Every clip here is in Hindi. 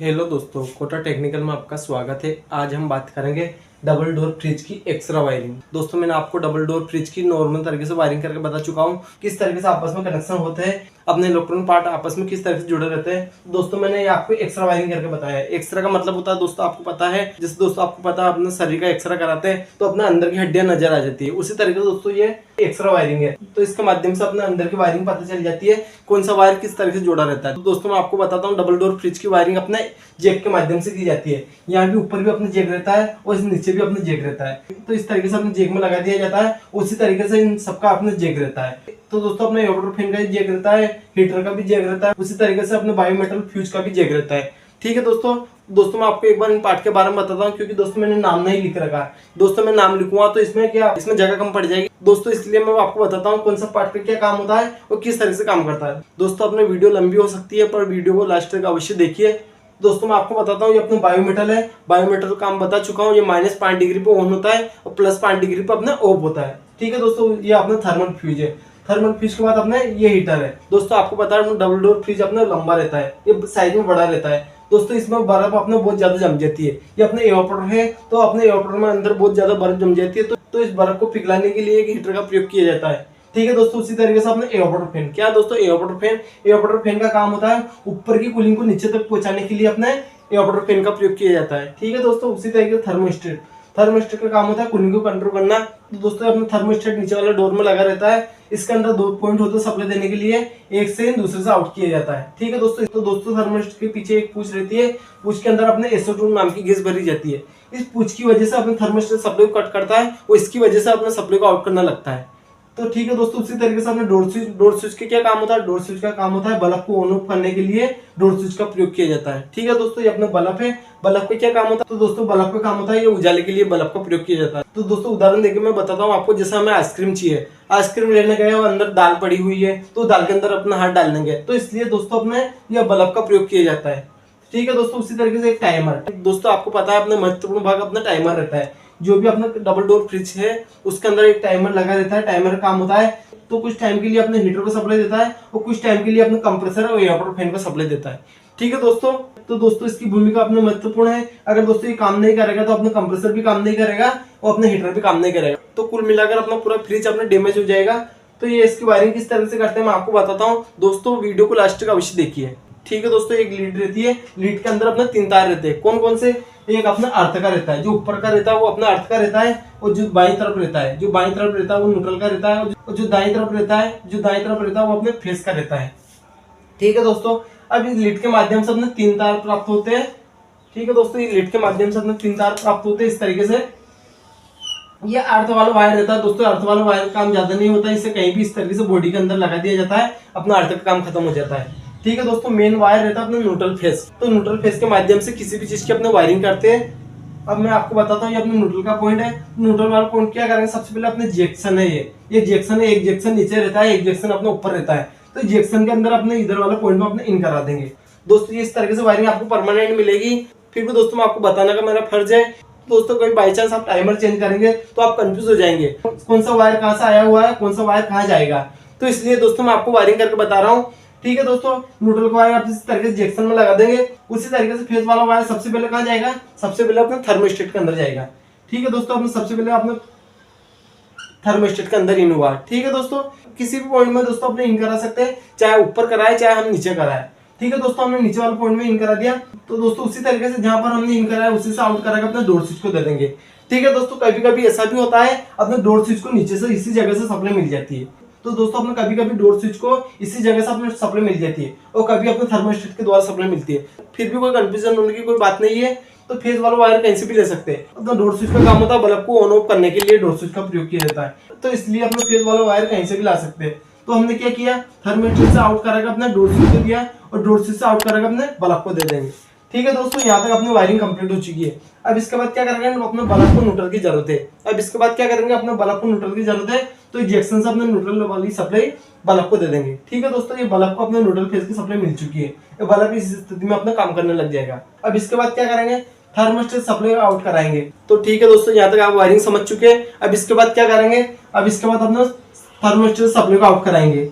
हेलो दोस्तों, कोटा टेक्निकल में आपका स्वागत है। आज हम बात करेंगे डबल डोर फ्रिज की एक्स्ट्रा वायरिंग। दोस्तों मैंने आपको डबल डोर फ्रिज की नॉर्मल तरीके से वायरिंग करके बता चुका हूँ, किस तरीके से आपस में कनेक्शन होते हैं, अपने इलेक्ट्रॉनिक पार्ट आपस में किस तरह से जुड़े रहते हैं। दोस्तों मैंने आपको एक्स्ट्रा वायरिंग करके बताया है। एक्स्ट्रा का मतलब होता है दोस्तों, आपको पता है, जैसे दोस्तों आपको पता है अपने शरीर का एक्स्ट्रा कराते हैं तो अपने अंदर की हड्डियां नजर आ जाती है। उसी तरीके से दोस्तों ये एक्स्ट्रा वायरिंग है, तो इसके माध्यम से अपने अंदर की वायरिंग पता चल जाती है, कौन सा वायर किस तरीके से जोड़ा रहता है। तो दोस्तों मैं आपको बताता हूँ, डबल डोर फ्रिज की वायरिंग अपने जैक के माध्यम से की जाती है। यहाँ भी ऊपर भी अपने जैक रहता है और इस नीचे भी अपने जैक रहता है, तो इस तरीके से अपने जैक में लगा दिया जाता है। उसी तरीके से इन सबका अपने जैक रहता है। तो दोस्तों अपने एयरपोर्ट फैन का जैक रहता है, हीटर का भी जैक रहता है, उसी तरीके से अपने बायोमेटल फ्यूज का भी जैक रहता है। ठीक है दोस्तों मैं आपको एक बार इन पार्ट के बारे में बताता हूँ, क्योंकि दोस्तों मैंने नाम नहीं लिख रखा है। दोस्तों मैं नाम लिखूंगा तो इसमें जगह कम पड़ जाएगी दोस्तों, इसलिए मैं आपको बताता हूँ कौन सा पार्ट पे क्या काम होता है और किस तरह से काम करता है। दोस्तों अपने वीडियो लंबी हो सकती है, पर वीडियो को लास्ट तक अवश्य देखिए। दोस्तों मैं आपको बताता हूँ, ये अपना बायोमेटल है। बायोमेटल काम बता चुका हूँ, ये -5 डिग्री पे ऑन होता है और +5 डिग्री पे अपना ऑफ होता है। ठीक है दोस्तों, ये अपना थर्मल फ्यूज है। थर्मल फ्यूज के बाद अपने ये हीटर है। दोस्तों आपको पता है डबल डोर फ्रिज अपना लंबा रहता है, ये साइज में बड़ा रहता है। दोस्तों इसमें बर्फ अपने बहुत ज्यादा जम जाती है। ये अपने एवापोरेटर है, तो अपने एवापोरेटर में अंदर बहुत ज्यादा बर्फ जम जाती है, तो इस बर्फ को पिघलाने के लिए एक हीटर का प्रयोग किया जाता है। ठीक है दोस्तों, उसी तरीके से अपने एवापोरेटर फैन, क्या दोस्तों एवापोरेटर फैन का काम होता है ऊपर की कूलिंग को नीचे तक पहुंचाने के लिए अपने एवापोरेटर फैन का प्रयोग किया जाता है। ठीक है दोस्तों, उसी तरीके से थर्मोस्टेट का काम होता है कूलिंग को कंट्रोल करना। तो दोस्तों अपना थर्मोस्टेट नीचे वाला डोर में लगा रहता है। इसके अंदर 2 पॉइंट होते हैं सप्लाई देने के लिए, एक से इन दूसरे से आउट किया जाता है। ठीक है दोस्तों थर्मोस्टेट के पीछे एक पूछ रहती है, पूछ के अंदर अपने SO2 नाम की गैस भरी जाती है। इस पूछ की वजह से अपने थर्मोस्टेट सप्लाई को कट करता है और इसकी वजह से अपने सप्लाई को आउट करना लगता है। तो ठीक है दोस्तों, उसी तरीके से अपने डोर स्विच के क्या काम होता है, डोर स्विच का काम होता है बल्ब को ऑन ऑफ करने के लिए डोर स्विच का प्रयोग किया जाता है। ठीक है दोस्तों, ये अपना बल्ब है। बल्ब का क्या काम होता है, तो दोस्तों बल्ब का काम होता है ये उजाले के लिए बल्ब का प्रयोग किया जाता है। तो दोस्तों उदाहरण देके मैं बताता हूँ आपको, जैसे हमें आइसक्रीम चाहिए, आइसक्रीम लेने गए और अंदर दाल पड़ी हुई है, तो दाल के अंदर अपना हाथ डालने गए, तो इसलिए दोस्तों अपने यह बल्ब का प्रयोग किया जाता है। ठीक है दोस्तों, उसी तरीके से एक टाइमर, दोस्तों आपको पता है अपने महत्वपूर्ण भाग अपना टाइमर रहता है। जो भी अपना डबल डोर फ्रिज है उसके अंदर एक टाइमर लगा रहता है। टाइमर का काम होता है तो कुछ टाइम के लिए अपने हीटर को सप्लाई देता है और कुछ टाइम के लिए अपने कंप्रेसर और एयरपोर्ट फैन को सप्लाई देता है। ठीक है दोस्तों, तो दोस्तों इसकी भूमिका अपने महत्वपूर्ण है। अगर दोस्तों ये काम नहीं करेगा तो अपना कंप्रेसर भी काम नहीं करेगा और अपने हीटर भी काम नहीं करेगा, तो कुल मिलाकर अपना पूरा फ्रिज अपना डैमेज हो जाएगा। तो ये इसकी वायरिंग किस तरह से करते हैं मैं आपको बताता हूँ। दोस्तों वीडियो को लास्ट तक अवश्य देखिए। ठीक है दोस्तों, एक लीड रहती है, लीड के अंदर अपने 3 तार रहते हैं। कौन कौन से, एक अपना अर्थ का रहता है, जो ऊपर का रहता है वो अपना अर्थ का रहता है, और जो बाईं तरफ रहता है वो न्यूट्रल का रहता है, और जो दाईं तरफ रहता है वो अपने फेस का रहता है। ठीक है दोस्तों, अब इस लीड के माध्यम से अपने 3 तार प्राप्त होते हैं। ठीक है दोस्तों, ये लीड के माध्यम से अपने 3 तार प्राप्त होते हैं इस तरीके से। ये अर्थ वाला वायर रहता है दोस्तों, अर्थ वाला वायर काम ज्यादा नहीं होता, इसे कहीं भी इस तरीके से बॉडी के अंदर लगा दिया जाता है, अपना अर्थ का काम खत्म हो जाता है। ठीक है दोस्तों, मेन वायर रहता है अपना न्यूट्रल फेस, तो न्यूट्रल फेस के माध्यम से किसी भी चीज की अपने वायरिंग करते हैं। अब मैं आपको बताता हूँ, ये अपने न्यूट्रल का पॉइंट है। न्यूट्रल वाला पॉइंट क्या करेंगे, सबसे पहले अपने जंक्शन है, ये जंक्शन है, एक जंक्शन नीचे रहता है, एक जंक्शन अपने ऊपर रहता है, तो जंक्शन के अंदर अपने इधर वाला पॉइंट में अपने इन करा देंगे। दोस्तों ये इस तरीके से वायरिंग आपको परमानेंट मिलेगी। फिर भी दोस्तों मैं आपको बताने का मेरा फर्ज है। दोस्तों कभी बाई चांस आप टाइमर चेंज करेंगे तो आप कंफ्यूज हो जाएंगे, कौन सा वायर कहाँ से आया हुआ है, कौन सा वायर कहाँ जाएगा, तो इसलिए दोस्तों मैं आपको वायरिंग करके बता रहा हूँ। ठीक है दोस्तों, न्यूट्रल का वायर आप इस तरीके से जंक्शन में लगा देंगे। उसी तरीके से फेस वाला वायर सबसे पहले कहाँ जाएगा, सबसे पहले अपने थर्मोस्टेट के अंदर जाएगा। ठीक है दोस्तों, अपने सबसे पहले अपने थर्मोस्टेट के अंदर इन हुआ। ठीक है दोस्तों, किसी भी पॉइंट में दोस्तों अपने इन करा सकते हैं, चाहे ऊपर कराए चाहे हम नीचे कराए। ठीक है दोस्तों, हमने नीचे वाले पॉइंट में इन करा दिया, तो दोस्तों उसी तरीके से जहां पर हमने इन कराया उसी से आउट करा के अपने डोर स्विच को दे देंगे। ठीक है दोस्तों, कभी कभी ऐसा भी होता है अपने डोर स्विच को नीचे से इसी जगह से सप्लाई मिल जाती है, तो दोस्तों अपने कभी कभी डोर स्विच को इसी जगह से अपने सप्लाई मिल जाती है और कभी अपने थर्मोस्टेट के द्वारा सप्लाई मिलती है। फिर भी कोई कंफ्यूजन होने की कोई बात नहीं है, तो फेस वाला वायर कहीं से भी ले सकते हैं। अपना डोर स्विच का काम होता है बल्ब को ऑन ऑफ करने के लिए डोर स्विच का प्रयोग किया जाता है, तो इसलिए अपने फेस वाला वायर कहीं से भी ला सकते हैं। तो हमने क्या किया, थर्मोस्टेट से आउट करेगा अपने डोर स्विच को दिया और डोर स्विच से आउट करेगा अपने बल्ब को दे देंगे। ठीक है दोस्तों, यहाँ तक अपनी वायरिंग कंप्लीट हो चुकी है। अब इसके बाद क्या करेंगे, अपने बल्ब को न्यूट्रल की जरूरत है। अब इसके बाद क्या करेंगे, अपने बल्ब को न्यूट्रल की जरूरत है, तो जंक्शन से अपने न्यूट्रल वाली सप्लाई बल्ब को दे देंगे। ठीक है दोस्तों, ये बल्ब को अपने न्यूट्रल फेस की सप्लाई मिल चुकी है, ये बल्ब इस स्थिति में अपना काम करने लग जाएगा। अब इसके बाद क्या करेंगे, थर्मोस्टेट सप्लाई आउट कराएंगे। तो ठीक है दोस्तों, यहाँ तक आप वायरिंग समझ चुके हैं। अब इसके बाद क्या करेंगे, अब इसके बाद अपना थर्मोस्टेट सप्लाई को आउट कराएंगे।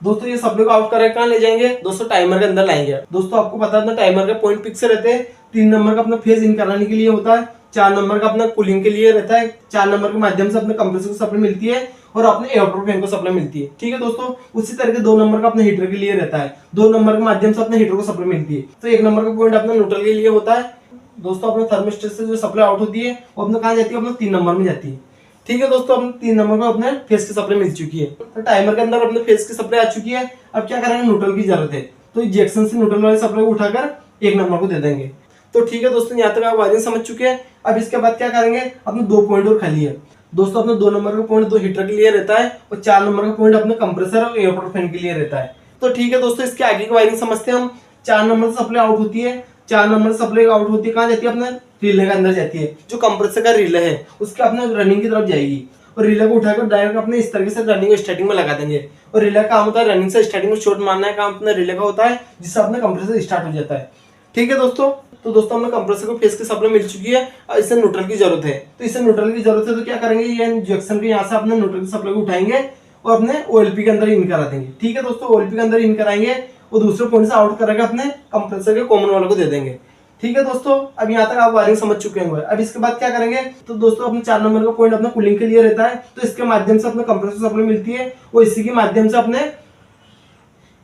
दोस्तों ये सप्लाई को आउट करके कहाँ ले जाएंगे दोस्तों, टाइमर के अंदर लाएंगे। दोस्तों आपको पता है टाइमर के पॉइंट फिक्स रहते हैं। 3 नंबर का अपना फेज इन कराने के लिए होता है, 4 नंबर का अपना कूलिंग के लिए रहता है, 4 नंबर के माध्यम से अपने कंप्रेसर को सप्लाई मिलती है और अपने एयरपोर्ट फैन को सप्लाई मिलती है। ठीक है दोस्तों, उसी तरह के 2 नंबर का अपने हीटर के लिए रहता है, 2 नंबर के माध्यम से अपने हीटर को सप्लाई मिलती है। तो 1 नंबर का पॉइंट अपने न्यूट्रल के लिए होता है। दोस्तों अपने थर्मिस्टर से जो सप्लाई आउट होती है वो अपने कहाँ जाती है, अपने 3 नंबर में जाती है। ठीक है दोस्तों, अपने 3 नंबर को अपने फेस की सप्लाई मिल चुकी है, तो टाइमर के अंदर अपने फेस की सप्लाई आ चुकी है। अब क्या करेंगे, न्यूट्रल की जरूरत है, तो इजेक्शन से न्यूट्रल वाली सप्लाई को उठाकर 1 नंबर को दे देंगे। तो ठीक है दोस्तों, यहाँ तक आप वायरिंग समझ चुके हैं। अब इसके बाद क्या करेंगे, अपने 2 पॉइंट और खाली है। दोस्तों अपने 2 नंबर का पॉइंट 2 हीटर के लिए रहता है और 4 नंबर का पॉइंट अपने कंप्रेसर और एयरपोर्ट फैन के लिए रहता है। तो ठीक है दोस्तों, इसके आगे की वायरिंग समझते हैं हम। 4 नंबर से सप्लाई आउट होती है, 4 नंबर से सप्लाई आउट होती है, कहाँ जाती है, अपने रिले के अंदर जाती है। जो कंप्रेसर का रिले है उसके अपने रनिंग की तरफ जाएगी और रिले को उठाकर डायरेक्ट अपने इस तरीके से रनिंग स्टार्टिंग में लगा देंगे। और रिले का काम होता है रनिंग से स्टार्टिंग में शॉर्ट मारना है, काम अपने रिले का होता है, जिससे अपने कंप्रेसर स्टार्ट हो जाता है। ठीक है दोस्तों, तो दोस्तों हमें कंप्रेसर को फेस की सप्लाई मिल चुकी है और इसे न्यूट्रल की जरूरत है। तो इसे न्यूट्रल की जरूरत है तो क्या करेंगे, ये इंजेक्शन के यहाँ से अपने न्यूट्रल की सप्लाई को उठाएंगे और अपने ओएलपी के अंदर इन करा देंगे। ठीक है दोस्तों, ओएलपी के अंदर इन कराएंगे और दूसरे पॉइंट से आउट कराकर अपने कंप्रेसर के कॉमन वाले को दे देंगे। ठीक है दोस्तों, अब यहाँ तक आप वायरिंग समझ चुके होंगे। अब इसके बाद क्या करेंगे, तो दोस्तों अपने 4 नंबर का पॉइंट अपना कूलिंग के लिए रहता है, तो इसके माध्यम से अपने कंप्रेसर सप्लाई मिलती है और इसी के माध्यम से अपने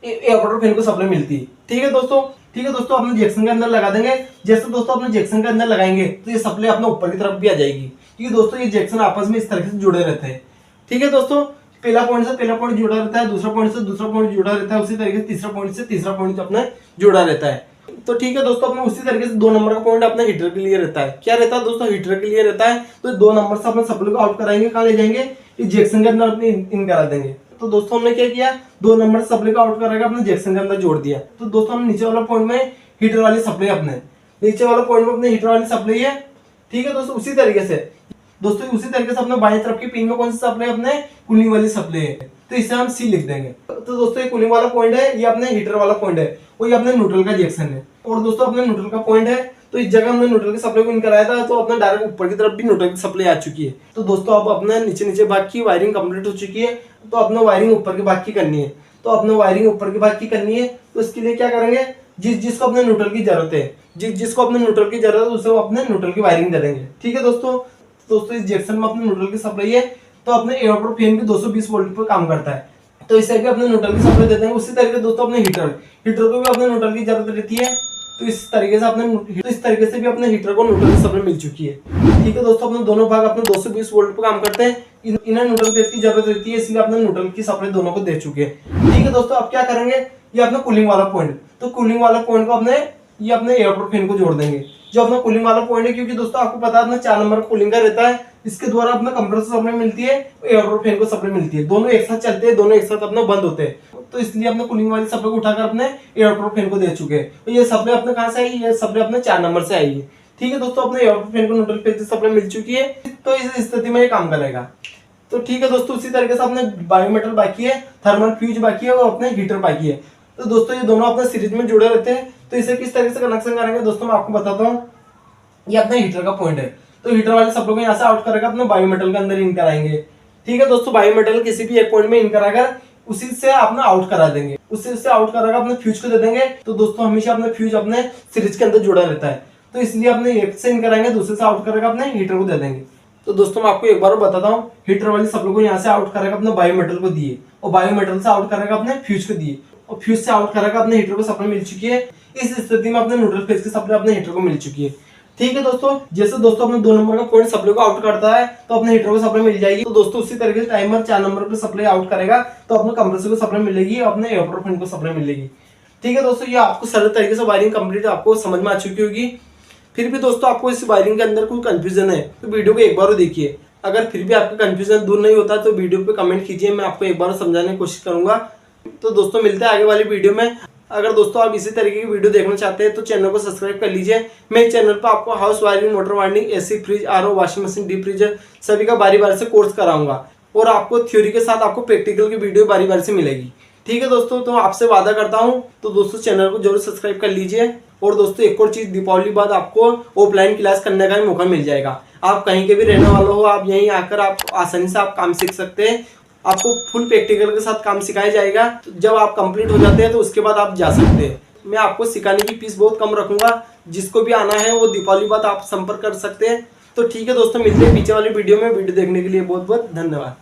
एयरपोर्ट फैन को सप्लाई मिलती है। ठीक है दोस्तों, ठीक है दोस्तों, अपने जैक्सन के अंदर लगा देंगे। जैसे दोस्तों अपने जैक्सन के अंदर लगाएंगे तो ये सप्लाई अपने ऊपर की तरफ भी आ जाएगी, क्योंकि दोस्तों ये जैक्सन आपस में इस तरह से जुड़े रहते हैं। ठीक है दोस्तों, पहला पॉइंट से पहला पॉइंट जुड़ा रहता है, दूसरा पॉइंट से दूसरा पॉइंट जुड़ा रहता है, उसी तरीके से तीसरा पॉइंट से तीसरा पॉइंट अपना जुड़ा रहता है। तो ठीक है दोस्तों, अपने उसी तरीके से 2 नंबर का पॉइंट अपने हीटर के लिए रहता है। क्या रहता है दोस्तों, हीटर के लिए रहता है। तो 2 नंबर से अपने सप्लाई को आउट कराएंगे, कहाँ ले जाएंगे, जैक्सन के अंदर अपने इन करा देंगे। तो दोस्तों हमने क्या किया, 2 नंबर सप्लाई को आउट कराकर अपने जैक्सन के अंदर जोड़ दिया। तो दोस्तों हम नीचे वाला पॉइंट में हीटर वाली सप्लाई, अपने नीचे वाला पॉइंट में अपने हीटर वाली सप्लाई है। ठीक है दोस्तों, उसी तरीके से अपने बाएं तरफ की पिन में कौन सी सप्लाई, अपने कूलिंग वाली सप्लाई है, तो इसे हम सी लिख देंगे। तो दोस्तों ये कूलिंग वाला पॉइंट है, ये अपने हीटर वाला पॉइंट है और ये अपने न्यूट्रल का जंक्शन है। और दोस्तों अपने न्यूट्रल का पॉइंट है, तो इस जगह हमने न्यूट्रल की सप्लाई को इन कराया था, तो अपने डायरेक्ट ऊपर की तरफ भी न्यूट्रल की सप्लाई आ चुकी है। तो दोस्तों अब अपने नीचे भाग की वायरिंग कंप्लीट हो चुकी है, तो अपने वायरिंग ऊपर के भाग की करनी है। तो अपने वायरिंग ऊपर के भाग की करनी है, तो इसके लिए क्या करेंगे, जिसको अपने न्यूट्रल की जरूरत है, जिसको अपने न्यूट्रल की जरूरत है उसे अपने न्यूट्रल की वायरिंग दे देंगे। ठीक है दोस्तों इस जंक्शन में अपने न्यूट्रल की सप्लाई है, तो अपने एयरपोर्ट फैन भी 220 वोल्ट पर काम करता है, तो इसे भी अपने न्यूट्रल की सप्लाई दे देंगे। उसी तरीके दोस्तों अपने हीटर को भी अपने न्यूट्रल की जरूरत रहती है, तो इस तरीके से भी अपने हीटर को न्यूट्रल की सप्लाई मिल चुकी है। ठीक है दोस्तों, अपने दोनों भाग अपने 220 वोल्ट पर काम करते हैं, इन्हें न्यूट्रल फेज की जरूरत रहती है, इसलिए अपने न्यूट्रल की सप्लाई दोनों को दे चुके हैं। ठीक है दोस्तों, अब क्या करेंगे, ये अपना कूलिंग वाला पॉइंट, तो कूलिंग वाला पॉइंट को अपने एयरपोर्ट फैन को जोड़ देंगे, जो अपना कूलिंग वाला पॉइंट है, क्योंकि दोस्तों आपको पता है अपना 4 नंबर कूलिंग का रहता है, इसके द्वारा अपना कंप्रेसर सप्लाई मिलती है, एयरपोर्ट फैन को सप्लाई मिलती है, दोनों एक साथ चलते हैं, दोनों एक साथ अपना बंद होते हैं। तो इसलिए अपने कूलिंग वाली सप्लाई को उठाकर अपने एयरपोर्ट फैन को दे चुके हैं। तो ये सप्लाई अपने कहाँ से आई, ये सप्लाई अपने 4 नंबर से आई है। ठीक है दोस्तों, अपने एयरपोर्ट फैन को न्यूट्रल फेज की सप्लाई मिल चुकी है, तो इस स्थिति में ये काम करेगा। तो ठीक है दोस्तों, उसी तरीके से अपने बायोमीटर बाकी है, थर्मल फ्यूज बाकी है और अपने हीटर बाकी है। तो दोस्तों ये दोनों अपने सीरीज में जुड़े रहते हैं, तो इसे किस तरीके से कनेक्शन करेंगे दोस्तों मैं आपको बताता हूँ। ये अपने हीटर का पॉइंट है, तो हीटर वाले सप्लाई को यहाँ से आउट करेगा, अपने बायोमेटल के अंदर इन कराएंगे। ठीक है दोस्तों, बायोमेटल किसी भी एक पॉइंट में इन कराकर उसी से अपना आउट करा देंगे, उसी से आउट कराकर अपने फ्यूज को दे देंगे। तो दोस्तों हमेशा अपने फ्यूज अपने सीरीज के अंदर जुड़ा रहता है, तो इसलिए अपने एक से इन कराएंगे, दूसरे से आउट करेगा अपने हीटर को दे देंगे। तो दोस्तों मैं आपको एक बार बताता हूँ, हीटर वाली सप्लाई को यहाँ से आउट करेगा अपने बायोमेटल को दिए, और बायोमेटल से आउट करेगा अपने फ्यूज को दिए, और फ्यूज से आउट करेगा अपने हीटर को सप्लाई मिल चुकी है। इस स्थिति में अपने न्यूट्रल फेज की सप्लाई अपने हीटर को मिल चुकी है। ठीक है दोस्तों, जैसे दोस्तों अपने 2 नंबर का पॉइंट सप्लाई को आउट करता है, तो अपने हीटर को सप्लाई मिल जाएगी। तो दोस्तों उसी तरीके से टाइमर 4 नंबर पे सप्लाई आउट करेगा, तो अपने कंप्रेसर को सप्लाई मिलेगी, अपने एयरपोर्ट फैन को सप्लाई मिलेगी। ठीक है दोस्तों, ये आपको सरल तरीके से वायरिंग कंप्लीट आपको समझ में आ चुकी होगी। फिर भी दोस्तों आपको इस वायरिंग के अंदर कोई कंफ्यूजन है तो वीडियो को एक बार देखिए। अगर फिर भी आपका कंफ्यूजन दूर नहीं होता तो वीडियो पे कमेंट कीजिए, मैं आपको एक बार समझाने की कोशिश करूंगा। तो दोस्तों मिलते हैं आगे वाली वीडियो में। अगर दोस्तों आप इसी तरीके की वीडियो देखना चाहते हैं तो चैनल को सब्सक्राइब कर लीजिए। मैं चैनल पर आपको house wiring, motor wiring, AC, fridge, RO, washing machine, deep freezer सभी का बारी बारी से कोर्स कराऊंगा, और आपको थ्योरी के साथ आपको प्रैक्टिकल की वीडियो बारी बारी से मिलेगी। ठीक है दोस्तों, तो आपसे वादा करता हूँ, तो दोस्तों चैनल को जरूर सब्सक्राइब कर लीजिए। और दोस्तों एक और चीज, दीपावली बाद आपको ऑफलाइन क्लास करने का भी मौका मिल जाएगा। आप कहीं के भी रहने वाले हो, आप यहीं आकर आप आसानी से आप काम सीख सकते हैं। आपको फुल प्रैक्टिकल के साथ काम सिखाया जाएगा। तो जब आप कंप्लीट हो जाते हैं तो उसके बाद आप जा सकते हैं। मैं आपको सिखाने की फीस बहुत कम रखूंगा, जिसको भी आना है वो दीपावली बाद आप संपर्क कर सकते हैं। तो ठीक है दोस्तों, मिलते हैं पीछे वाली वीडियो में। वीडियो देखने के लिए बहुत बहुत धन्यवाद।